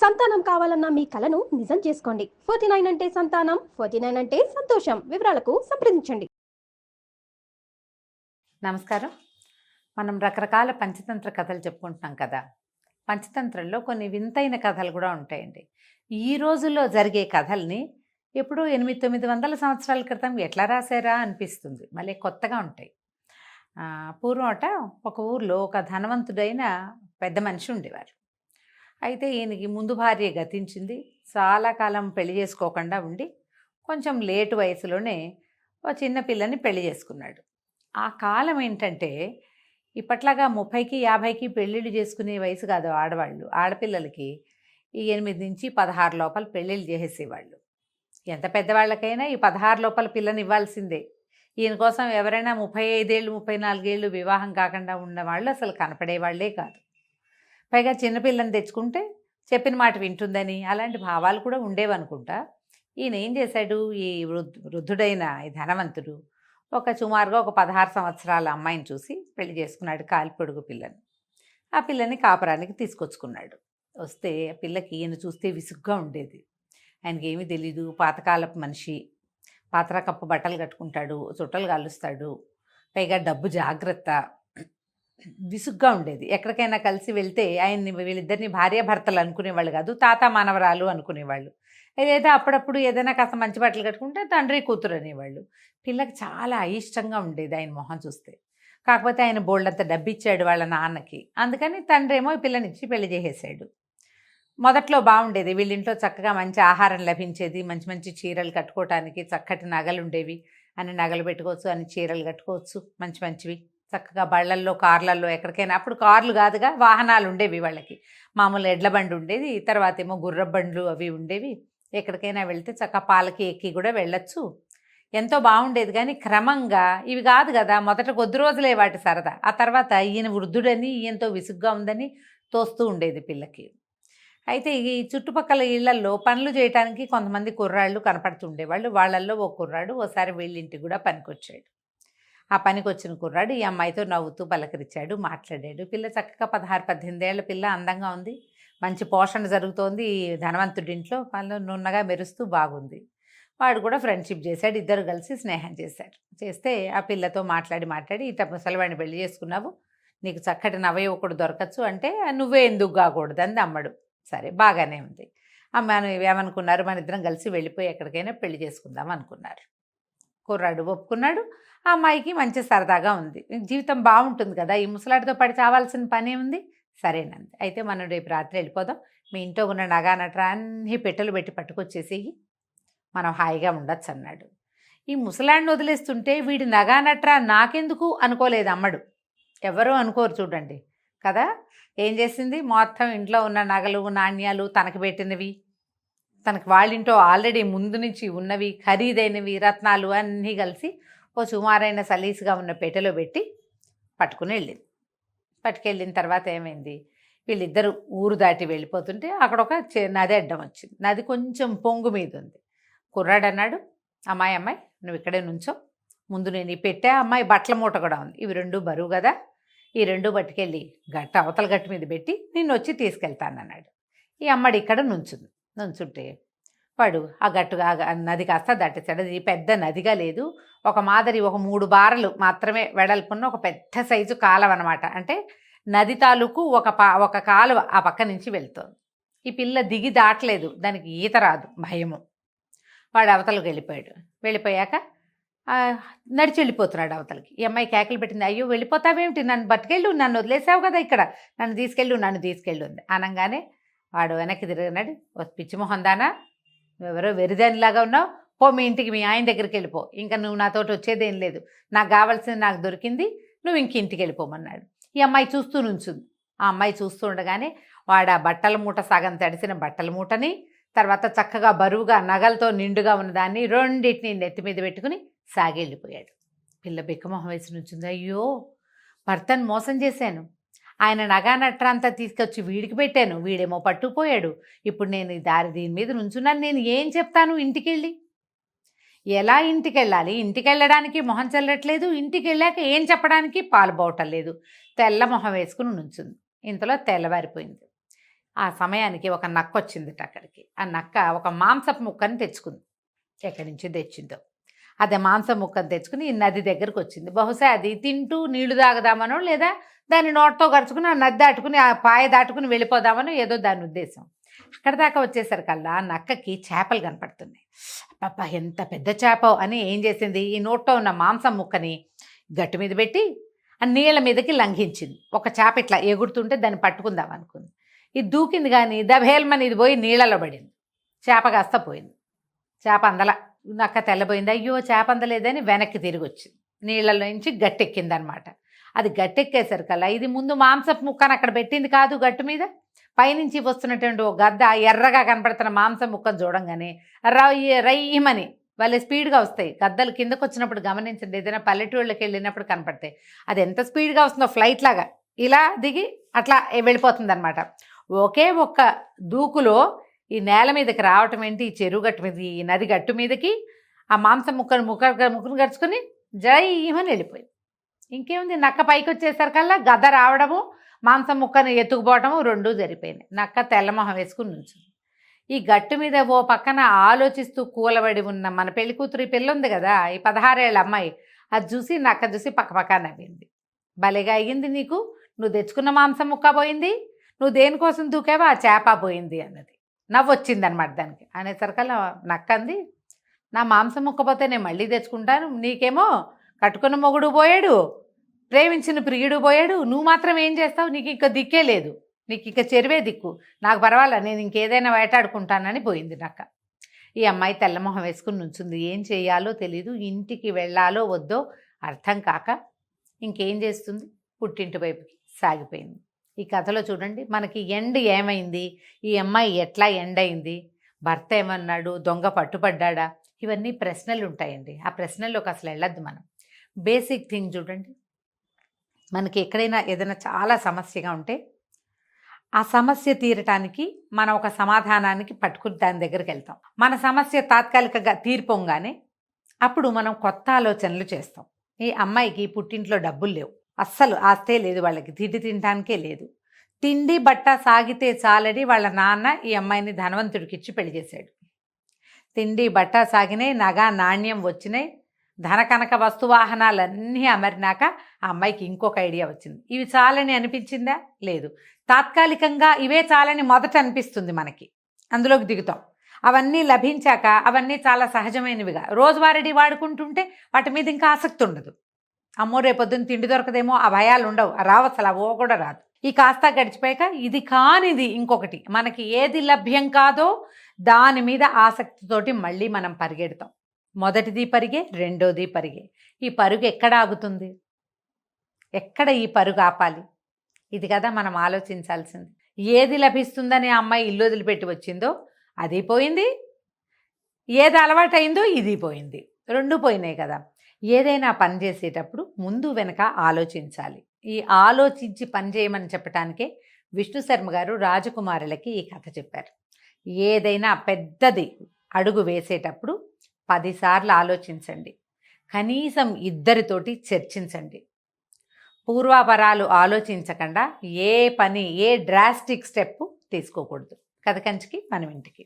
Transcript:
సంతానం కావాలన్న మీ కలను నిజం చేసుకోండి. 49 అంటే సంతానం, 49 అంటే సంతోషం. వివరాలకు సంప్రదించండి. నమస్కారం. మనం రకరకాల పంచతంత్ర కథలు చెప్పుకుంటున్నాం కదా. పంచతంత్రంలో కొన్ని వింతైన కథలు కూడా ఉంటాయండి. ఈ రోజుల్లో జరిగే కథల్ని ఎప్పుడో 800-900 సంవత్సరాల క్రితం ఎట్లా రాశారా అనిపిస్తుంది. మళ్ళీ కొత్తగా ఉంటాయి. పూర్వమట ఒక ఊర్లో ఒక ధనవంతుడైన పెద్ద మనిషి ఉండేవారు. అయితే ఈయనకి ముందు భార్య గతించింది. చాలా కాలం పెళ్లి చేసుకోకుండా ఉండి కొంచెం లేటు వయసులోనే ఓ చిన్న పిల్లని పెళ్లి చేసుకున్నాడు. ఆ కాలం ఏంటంటే ఇప్పట్లాగా 30కి 50కి పెళ్ళిళ్ళు చేసుకునే వయసు కాదు ఆడవాళ్ళు. ఆడపిల్లలకి ఈ 8 నుంచి 16 లోపల పెళ్ళిళ్ళు చేసేసేవాళ్ళు. ఎంత పెద్దవాళ్ళకైనా ఈ 16 లోపల పిల్లని ఇవ్వాల్సిందే. ఈయన కోసం ఎవరైనా 35 ఏళ్ళు 34 ఏళ్ళు వివాహం కాకుండా ఉన్నవాళ్ళు అసలు కనపడేవాళ్లే కాదు. పైగా చిన్నపిల్లని తెచ్చుకుంటే చెప్పిన మాట వింటుందని అలాంటి భావాలు కూడా ఉండేవనుకుంటా. ఈయన ఏం చేశాడు, ఈ వృద్ధుడైన ఈ ధనవంతుడు సుమారుగా ఒక 16 సంవత్సరాల అమ్మాయిని చూసి పెళ్లి చేసుకున్నాడు, కాలిపొడుగు పిల్లని. ఆ పిల్లని కాపురానికి తీసుకొచ్చుకున్నాడు. వస్తే ఆ పిల్లకి ఈయన చూస్తే విసుగ్గా ఉండేది. ఆయనకి ఏమీ తెలీదు, పాతకాలపు మనిషి. పాతరకప్పు బట్టలు కట్టుకుంటాడు, చుట్టలు కాలుస్తాడు, పైగా డబ్బు జాగ్రత్త. విసుగ్గా ఉండేది. ఎక్కడికైనా కలిసి వెళ్తే ఆయన్ని వీళ్ళిద్దరిని భార్యాభర్తలు అనుకునేవాళ్ళు కాదు, తాత మనవరాలు అనుకునేవాళ్ళు. ఏదైతే అప్పుడప్పుడు ఏదైనా కాస్త మంచి బట్టలు కట్టుకుంటే తండ్రి కూతురు అనేవాళ్ళు. పిల్లకి చాలా అయిష్టంగా ఉండేది ఆయన మొహం చూస్తే. కాకపోతే ఆయన బోల్డంత డబ్బిచ్చాడు వాళ్ళ నాన్నకి. అందుకని తండ్రి ఏమో ఈ పిల్లనిచ్చి పెళ్లి చేసేసాడు. మొదట్లో బాగుండేది, వీళ్ళింట్లో చక్కగా మంచి ఆహారం లభించేది, మంచి మంచి చీరలు కట్టుకోవటానికి చక్కటి నగలు ఉండేవి. అన్ని నగలు పెట్టుకోవచ్చు, అన్ని చీరలు కట్టుకోవచ్చు మంచి మంచివి. చక్కగా బళ్ళల్లో కార్లల్లో ఎక్కడికైనా, అప్పుడు కార్లు కాదుగా వాహనాలు ఉండేవి వాళ్ళకి. మామూలు ఎడ్ల బండి ఉండేది, తర్వాత ఏమో గుర్రబండ్లు అవి ఉండేవి. ఎక్కడికైనా వెళ్తే చక్కగా పాలకి ఎక్కి కూడా వెళ్ళొచ్చు. ఎంతో బాగుండేది. కానీ క్రమంగా ఇవి కాదు కదా, మొదట కొద్ది రోజులే వాటి సరదా. ఆ తర్వాత ఈయన వృద్ధుడని ఈయనతో విసుగ్గా ఉందని తోస్తూ ఉండేది పిల్లకి. అయితే ఈ చుట్టుపక్కల ఇళ్లల్లో పనులు చేయడానికి కొంతమంది కుర్రాళ్ళు కనపడుతుండేవాళ్ళు. వాళ్ళల్లో ఓ కుర్రాడు ఓసారి వీళ్ళింటికి కూడా పనికొచ్చాడు. ఆ పనికి వచ్చిన కుర్రాడు ఈ అమ్మాయితో నవ్వుతూ పలకరించాడు, మాట్లాడాడు. పిల్ల చక్కగా 16-18 ఏళ్ల పిల్ల, అందంగా ఉంది, మంచి పోషణ జరుగుతోంది. ఈ ధనవంతుడింట్లో వాళ్ళు నున్నగా మెరుస్తూ బాగుంది. వాడు కూడా ఫ్రెండ్షిప్ చేశాడు. ఇద్దరు కలిసి స్నేహం చేశారు. చేస్తే ఆ పిల్లతో మాట్లాడి ఇట్లా ముసలివాడిని పెళ్లి చేసుకున్నావు, నీకు చక్కటి నవయువకుడు దొరకచ్చు అంటే నువ్వే ఎందుకు కాకూడదు అంది అమ్మడు. సరే బాగానే ఉంది. అమ్మ ఏమనుకున్నారు, మన ఇద్దరం కలిసి వెళ్ళిపోయి ఎక్కడికైనా పెళ్లి చేసుకుందాం అనుకున్నారు. కుర్రాడు ఒప్పుకున్నాడు. ఆ అమ్మాయికి మంచి సరదాగా ఉంది, జీవితం బాగుంటుంది కదా, ఈ ముసలాడితో పడి చావాల్సిన పనే ఉంది. సరేనంది. అయితే మనం రేపు రాత్రి వెళ్ళిపోదాం, మీ ఇంట్లో ఉన్న నగా నట్రా అన్నీ పెట్టెలు పెట్టి పట్టుకొచ్చేసేయి, మనం హాయిగా ఉండొచ్చు అన్నాడు. ఈ ముసలాడిని వదిలేస్తుంటే వీడి నగా నట్రా నాకెందుకు అనుకోలేదు అమ్మడు. ఎవరూ అనుకోరు చూడండి కదా. ఏం చేసింది, మొత్తం ఇంట్లో ఉన్న నగలు నాణ్యాలు తనకి పెట్టినవి, తనకి వాళ్ళింట్లో ఆల్రెడీ ముందు నుంచి ఉన్నవి ఖరీదైనవి రత్నాలు అన్నీ కలిసి ఓ సుమారైన సలీసుగా ఉన్న పెట్టెలో పెట్టి పట్టుకుని వెళ్ళింది. పట్టుకెళ్ళిన తర్వాత ఏమైంది, వీళ్ళిద్దరూ ఊరు దాటి వెళ్ళిపోతుంటే అక్కడ ఒక నది అడ్డం వచ్చింది. నది కొంచెం పొంగు మీద ఉంది. కుర్రాడు అన్నాడు, అమ్మాయి నువ్వు ఇక్కడే నుంచో, ముందు నేను ఈ పెట్టే, అమ్మాయి బట్టల మూట కూడా ఉంది, ఇవి 2 బరువు కదా, ఈ 2 పట్టుకెళ్ళి అవతల గట్టు మీద పెట్టి నిన్ను వచ్చి తీసుకెళ్తానన్నాడు. ఈ అమ్మడి ఇక్కడ నుంచుంటే వాడు ఆ గట్టుగా నది కాస్త దాటేశాడు. అది పెద్ద నదిగా లేదు, ఒక 3 బారలు మాత్రమే వెడల్పున్న ఒక పెద్ద సైజు కాలువ అనమాట. అంటే నది తాలూకు ఒక కాలువ ఆ పక్క నుంచి వెళ్తోంది. ఈ పిల్ల దిగి దాటలేదు, దానికి ఈత రాదు, భయము. వాడు అవతలకు వెళ్ళిపోయాడు. వెళ్ళిపోయాక నడిచి వెళ్ళిపోతున్నాడు అవతలకి. ఈ అమ్మాయి కేకలు పెట్టింది, అయ్యో వెళ్ళిపోతావేమిటి, నన్ను బతికెళ్ళు, నన్ను వదిలేసావు కదా ఇక్కడ, నన్ను తీసుకెళ్ళు ఉంది. అనగానే వాడు వెనక్కి తిరిగినాడు. పిచ్చిమొహం దానా, నువ్వెవరో వెరిదానిలాగా ఉన్నావు, పో మీ ఇంటికి, మీ ఆయన దగ్గరికి వెళ్ళిపో, ఇంకా నువ్వు నాతోటి వచ్చేదేం లేదు, నాకు కావాల్సింది నాకు దొరికింది, నువ్వు ఇంక ఇంటికి వెళ్ళిపోమన్నాడు. ఈ అమ్మాయి చూస్తూ నుంచుంది. ఆ అమ్మాయి చూస్తూ ఉండగానే వాడు ఆ బట్టల మూట, సగం తడిసిన బట్టల మూటని, తర్వాత చక్కగా బరువుగా నగలతో నిండుగా ఉన్నదాన్ని రెండింటిని నెత్తి మీద పెట్టుకుని సాగి వెళ్ళిపోయాడు. పిల్ల బిక్కమొహం వేసి నుంచింది. అయ్యో, భర్తను మోసం చేశాను, ఆయన నగా నట్రంతా తీసుకొచ్చి వీడికి పెట్టాను, వీడేమో పట్టుకుపోయాడు, ఇప్పుడు నేను దీని మీద నుంచున్నాను, నేను ఏం చెప్తాను ఇంటికెళ్ళి, ఎలా ఇంటికి వెళ్ళాలి, ఇంటికి వెళ్ళడానికి మొహం చల్లట్లేదు, ఇంటికి వెళ్ళాక ఏం చెప్పడానికి పాలు బావటం లేదు. తెల్ల మొహం వేసుకుని నుంచుంది. ఇంతలో తెల్లవారిపోయింది. ఆ సమయానికి ఒక నక్క వచ్చిందిట అక్కడికి. ఆ నక్క ఒక మాంసపు ముక్కని తెచ్చుకుంది. ఎక్కడి నుంచి తెచ్చిందో అదే మాంసం ముక్కను తెచ్చుకుని ఈ నది దగ్గరకు వచ్చింది. బహుశా అది తింటూ నీళ్లు తాగదామనో లేదా దాన్ని నోటితో గరుచుకుని ఆ నది దాటుకుని ఆ పాయ దాటుకుని వెళ్ళిపోదామనో ఏదో దాని ఉద్దేశం. అక్కడ దాకా వచ్చేసరికల్లా నక్కకి చేపలు కనపడుతున్నాయి. పాప ఎంత పెద్ద చేప అని ఏం చేసింది, ఈ నోట్లో ఉన్న మాంసం ముక్కని గట్టు మీద పెట్టి ఆ నీళ్ళ మీదకి లంఘించింది. ఒక చేప ఇట్లా ఎగురుతుంటే దాన్ని పట్టుకుందాం అనుకుంది. ఇది దూకింది కానీ దభేల్మని ఇది పోయి నీళ్ళలో పడింది. చేప కాస్త పోయింది. చేప అందల. నక్క తెల్లబోయింది. అయ్యో చేప అందలేదని వెనక్కి తిరిగి వచ్చింది. నీళ్ళలో నుంచి గట్టెక్కిందనమాట. అది గట్టెక్కేసరికల్లా ఇది ముందు మాంసపు ముక్కను అక్కడ పెట్టింది కాదు, గట్టు మీద పైనుంచి వస్తున్నటువంటి ఓ గద్ద ఎర్రగా కనపడుతున్న మాంసం ముక్కను చూడంగానే రయ్యమని వాళ్ళ స్పీడ్గా వస్తాయి గద్దలు. కిందకు వచ్చినప్పుడు గమనించండి, ఏదైనా పల్లెటూళ్ళకి వెళ్ళినప్పుడు కనపడతాయి. అది ఎంత స్పీడ్గా వస్తుందో ఫ్లైట్ లాగా ఇలా దిగి అట్లా వెళ్ళిపోతుంది అనమాట. ఒకే ఒక్క దూకులో ఈ నేల మీదకి రావటం ఏంటి, ఈ చెరువు గట్టు మీద ఈ నది గట్టు మీదకి ఆ మాంసం ముక్కను గరుచుకొని జయమని వెళ్ళిపోయింది. ఇంకేముంది, నక్క పైకి వచ్చేసరికల్లా గద్ద రావడము మాంసం ముక్కను ఎత్తుకుపోవటము రెండూ జరిపోయినాయి. నక్క తెల్లమొహం వేసుకుని నుంచుంది. ఈ గట్టు మీద ఓ పక్కన ఆలోచిస్తూ కూలబడి ఉన్న మన పెళ్లి కూతురు ఈ పిల్ల ఉంది కదా, ఈ 16 ఏళ్ళ అమ్మాయి, అది చూసి నక్క చూసి పక్కపక్క నవ్వింది. భలేగా అయ్యింది నీకు, నువ్వు తెచ్చుకున్న మాంసం ముక్క పోయింది, నువ్వు దేనికోసం దూకావో ఆ చేప పోయింది అన్నది. నవ్వొచ్చింది అనమాట దానికి. అనేసరికల్లా నక్కంది, నా మాంసం ముక్క పోతే నేను మళ్ళీ తెచ్చుకుంటాను, నీకేమో కట్టుకున్న మొగుడు పోయాడు, ప్రేమించిన ప్రియుడు పోయాడు, నువ్వు మాత్రం ఏం చేస్తావు, నీకు ఇంకా దిక్కే లేదు, నీకు ఇంకా చెరువే దిక్కు, నాకు పర్వాలా నేను ఇంకేదైనా వేటాడుకుంటానని పోయింది నక్క. ఈ అమ్మాయి తెల్లమొహం వేసుకుని నుంచుంది. ఏం చేయాలో తెలీదు, ఇంటికి వెళ్ళాలో వద్దో అర్థం కాక ఇంకేం చేస్తుంది, పుట్టింటి వైపుకి సాగిపోయింది. ఈ కథలో చూడండి మనకి ఎండ్ ఏమైంది, ఈ అమ్మాయి ఎట్లా ఎండ్ అయింది, భర్త ఏమన్నాడు, దొంగ పట్టుపడ్డా, ఇవన్నీ ప్రశ్నలు ఉంటాయండి. ఆ ప్రశ్నల్లోకి అసలు వెళ్ళొద్దు మనం. బేసిక్ థింగ్ చూడండి, మనకి ఎక్కడైనా ఏదైనా చాలా సమస్యగా ఉంటే ఆ సమస్య తీరటానికి మనం ఒక సమాధానానికి పట్టుకుని దాని దగ్గరికి వెళ్తాం. మన సమస్య తాత్కాలికంగా తీరిపోగానే అప్పుడు మనం కొత్త ఆలోచనలు చేస్తాం. ఈ అమ్మాయికి పుట్టింట్లో డబ్బులు లేవు, అస్సలు ఆస్తే లేదు, వాళ్ళకి తిండి తినటానికే లేదు. తిండి బట్ట సాగితే చాలని వాళ్ళ నాన్న ఈ అమ్మాయిని ధనవంతుడికిచ్చి పెళ్లి చేశాడు. తిండి బట్ట సాగినాయి, నగ నాణ్యం వచ్చినాయి, ధన కనక వస్తువాహనాలన్నీ అమరినాక ఆ అమ్మాయికి ఇంకొక ఐడియా వచ్చింది. ఇవి చాలని అనిపించిందా, లేదు, తాత్కాలికంగా ఇవే చాలని మొదట అనిపిస్తుంది మనకి, అందులోకి దిగుతాం. అవన్నీ లభించాక అవన్నీ చాలా సహజమైనవిగా రోజువారీ వాడుకుంటుంటే వాటి మీద ఇంకా ఆసక్తి ఉండదు. అమ్మో రేపొద్దున తిండి దొరకదేమో, ఆ భయాలు ఉండవు, రావు, అసలు అవో కూడా రాదు. ఈ కాస్త గడిచిపోయాక ఇది కానిది ఇంకొకటి, మనకి ఏది లభ్యం కాదో దాని మీద ఆసక్తితోటి మళ్ళీ మనం పరిగెడతాం. మొదటిది పరిగే, రెండోది పరిగే. ఈ పరుగు ఎక్కడ ఆగుతుంది, ఎక్కడ ఈ పరుగు ఆపాలి, ఇది కదా మనం ఆలోచించాల్సింది. ఏది లభిస్తుందని ఆ అమ్మాయి ఇల్లు వదిలిపెట్టి వచ్చిందో అది పోయింది, ఏది అలవాటైందో ఇది పోయింది, రెండు పోయినాయి కదా. ఏదైనా పని చేసేటప్పుడు ముందు వెనక ఆలోచించాలి. ఈ ఆలోచించి పని చేయమని చెప్పటానికే విష్ణు శర్మ గారు రాజకుమారులకి ఈ కథ చెప్పారు. ఏదైనా పెద్దది అడుగు వేసేటప్పుడు 10 సార్లు ఆలోచించండి, కనీసం ఇద్దరితోటి చర్చించండి. పూర్వాపరాలు ఆలోచించకుండా ఏ పని, ఏ డ్రాస్టిక్ స్టెప్ తీసుకోకూడదు. కథ కంచికి మనం ఇంటికి.